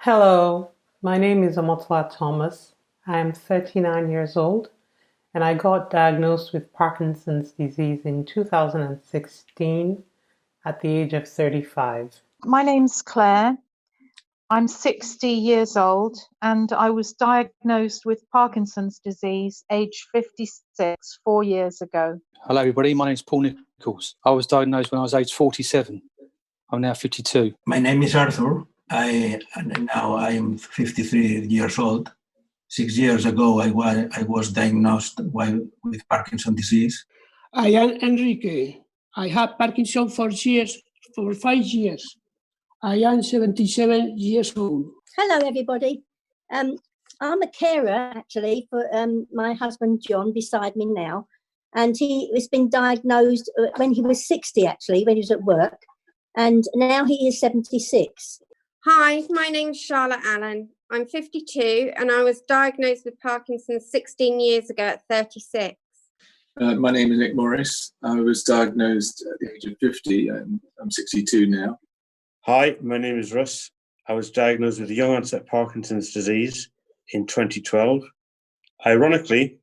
Hello, my name is Omotla Thomas. I am 39 years old and I got diagnosed with Parkinson's disease in 2016 at the age of 35. My name's Claire. I'm 60 years old and I was diagnosed with Parkinson's disease age 56 4 years ago. Hello everybody, my name is Paul Nichols. I was diagnosed when I was age 47. I'm now 52. My name is Arthur. I am 53 years old. 6 years ago, I was diagnosed with Parkinson's disease. I am Enrique. I have Parkinson for 5 years. I am 77 years old. Hello, everybody. I'm a carer, actually, for my husband, John, beside me now. And he has been diagnosed when he was 60, actually, when he was at work. And now he is 76. Hi, my name's Charlotte Allen. I'm 52 and I was diagnosed with Parkinson's 16 years ago at 36. My name is Nick Morris. I was diagnosed at the age of 50 and I'm 62 now. Hi, my name is Russ. I was diagnosed with young onset Parkinson's disease in 2012. Ironically,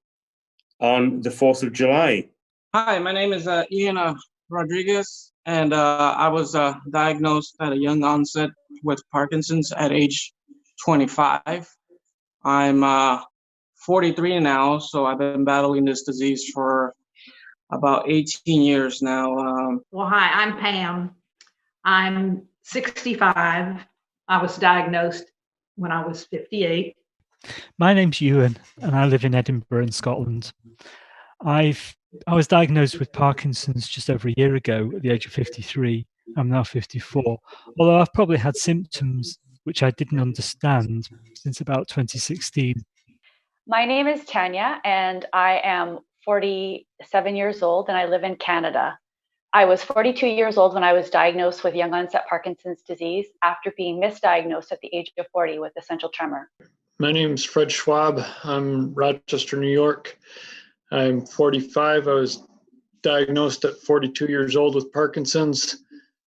on the 4th of July. Hi, my name is Ian Rodriguez, and I was diagnosed at a young onset with Parkinson's at age 25. I'm 43 now, so I've been battling this disease for about 18 years now. Well, hi, I'm Pam. I'm 65. I was diagnosed when I was 58. My name's Ewan, and I live in Edinburgh in Scotland. I was diagnosed with Parkinson's just over a year ago at the age of 53. I'm now 54, although I've probably had symptoms which I didn't understand since about 2016. My name is Tanya, and I am 47 years old, and I live in Canada. I was 42 years old when I was diagnosed with young onset Parkinson's disease after being misdiagnosed at the age of 40 with essential tremor. My name is Fred Schwab. I'm Rochester, New York. I'm 45. I was diagnosed at 42 years old with Parkinson's,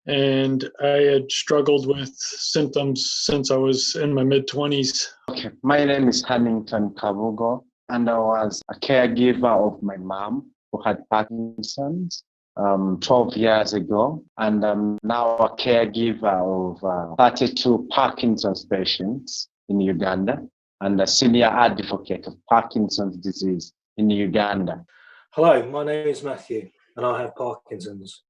and I had struggled with symptoms since I was in my mid-20s. Okay, my name is Hannington Kavugo, and I was a caregiver of my mom who had Parkinson's 12 years ago, and I'm now a caregiver of 32 Parkinson's patients in Uganda and a senior advocate of Parkinson's disease in Uganda. Hello, my name is Matthew and I have Parkinson's.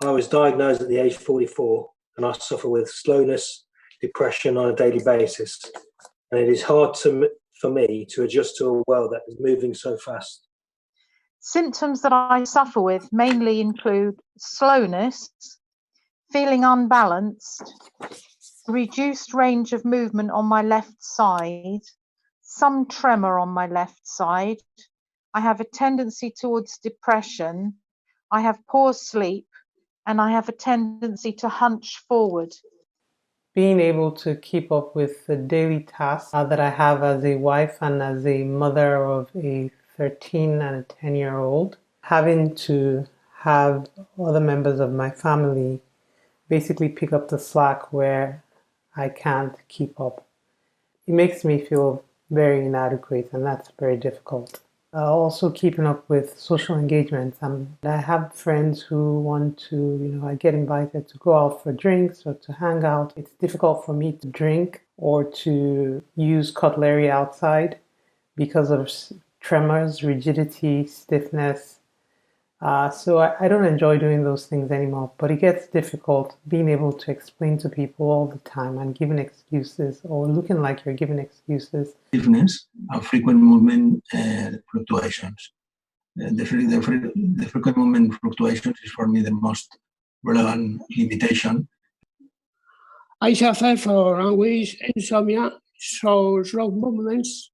I was diagnosed at the age of 44 and I suffer with slowness, depression on a daily basis. And it is hard for me to adjust to a world that is moving so fast. Symptoms that I suffer with mainly include slowness, feeling unbalanced, reduced range of movement on my left side, some tremor on my left side. I have a tendency towards depression. I have poor sleep, and I have a tendency to hunch forward. Being able to keep up with the daily tasks that I have as a wife and as a mother of a 13 and a 10-year-old, having to have other members of my family basically pick up the slack where I can't keep up. It makes me feel very inadequate, and that's very difficult. Also keeping up with social engagements. I have friends who want to, I get invited to go out for drinks or to hang out. It's difficult for me to drink or to use cutlery outside because of tremors, rigidity, stiffness. So I don't enjoy doing those things anymore, but it gets difficult being able to explain to people all the time and giving excuses or looking like you're giving excuses. Stiffness of frequent movement fluctuations. The frequent movement fluctuations is for me the most relevant limitation. I suffer from anguish, insomnia, slow movements,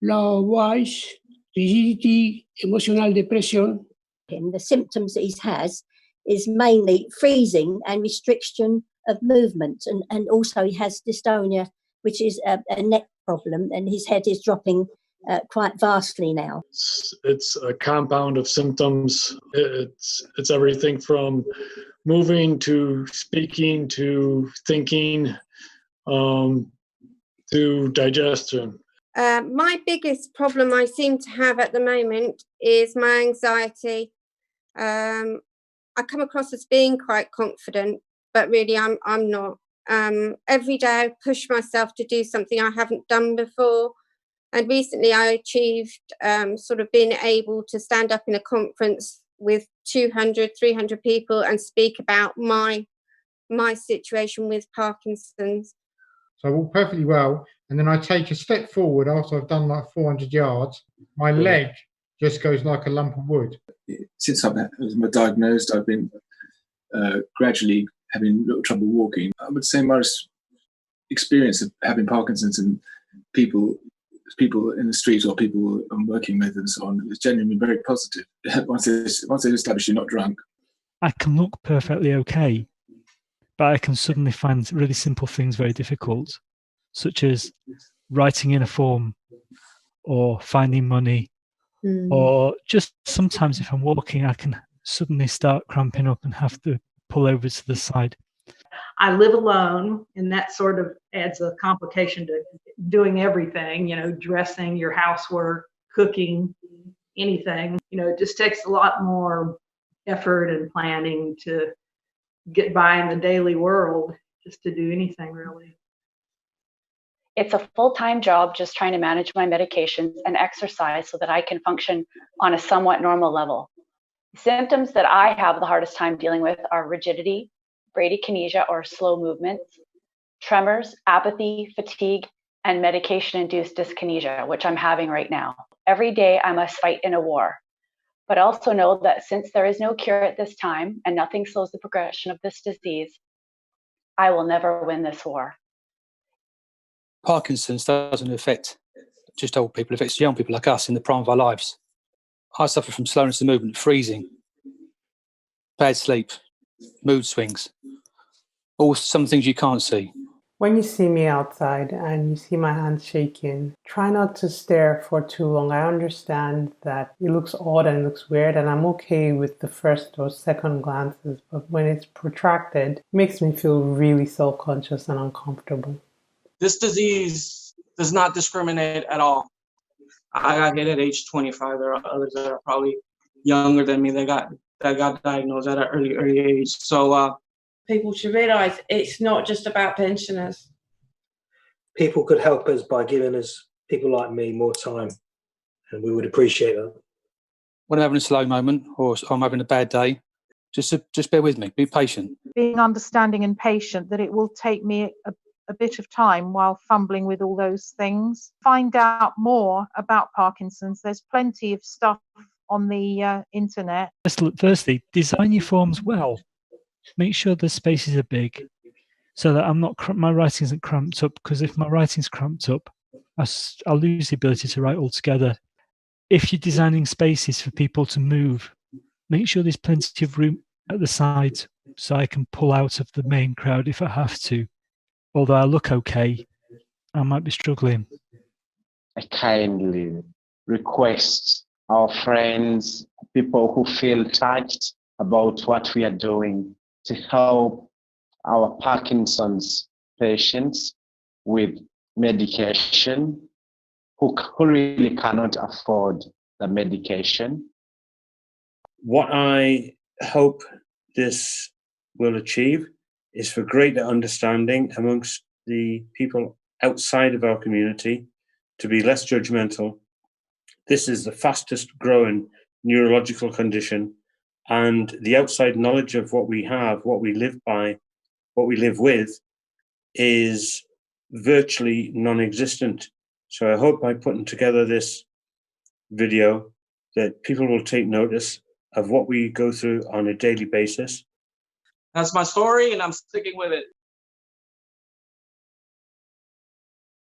low voice, rigidity, emotional depression. The symptoms that he has is mainly freezing and restriction of movement, and also he has dystonia, which is a neck problem, and his head is dropping quite vastly now. It's a compound of symptoms. It's everything from moving to speaking to thinking, to digestion? My biggest problem I seem to have at the moment is my anxiety. I come across as being quite confident, but really I'm not. Every day I push myself to do something I haven't done before. And recently I achieved sort of being able to stand up in a conference with 200, 300 people and speak about my situation with Parkinson's. So I walk perfectly well, and then I take a step forward after I've done like 400 yards. My leg just goes like a lump of wood. Since I was diagnosed, I've been gradually having a little trouble walking. I would say my experience of having Parkinson's and people in the street or people I'm working with and so on is genuinely very positive. Once they establish you're not drunk. I can look perfectly okay, but I can suddenly find really simple things very difficult, such as writing in a form or finding money, or just sometimes if I'm walking, I can suddenly start cramping up and have to pull over to the side. I live alone, and that sort of adds a complication to doing everything, dressing, your housework, cooking, anything. It just takes a lot more effort and planning to get by in the daily world, just to do anything really. It's a full-time job just trying to manage my medications and exercise so that I can function on a somewhat normal level. Symptoms that I have the hardest time dealing with are rigidity, bradykinesia or slow movements, tremors, apathy, fatigue, and medication-induced dyskinesia, which I'm having right now. Every day I must fight in a war, but also know that since there is no cure at this time and nothing slows the progression of this disease, I will never win this war. Parkinson's doesn't affect just old people, it affects young people like us in the prime of our lives. I suffer from slowness of movement, freezing, bad sleep, mood swings, all some things you can't see. When you see me outside and you see my hands shaking, try not to stare for too long. I understand that it looks odd and it looks weird, and I'm okay with the first or second glances, but when it's protracted, it makes me feel really self-conscious and uncomfortable. This disease does not discriminate at all. I got hit at age 25. There are others that are probably younger than me that got diagnosed at an early age. So people should realise it's not just about pensioners. People could help us by giving us, people like me, more time, and we would appreciate that. When I'm having a slow moment or I'm having a bad day, just bear with me, be patient. Being understanding and patient, that it will take me a bit of time while fumbling with all those things. Find out more about Parkinson's. There's plenty of stuff on the internet. Firstly, design your forms well. Make sure the spaces are big so that my writing isn't cramped up, because if my writing's cramped up, I'll lose the ability to write altogether. If you're designing spaces for people to move, make sure there's plenty of room at the sides so I can pull out of the main crowd if I have to. Although I look okay, I might be struggling. I kindly request our friends, people who feel touched about what we are doing, to help our Parkinson's patients with medication who really cannot afford the medication. What I hope this will achieve is for greater understanding amongst the people outside of our community, to be less judgmental. This is the fastest growing neurological condition, and the outside knowledge of what we have, what we live by, what we live with, is virtually non-existent. So I hope by putting together this video that people will take notice of what we go through on a daily basis. that's my story, and I'm sticking with it.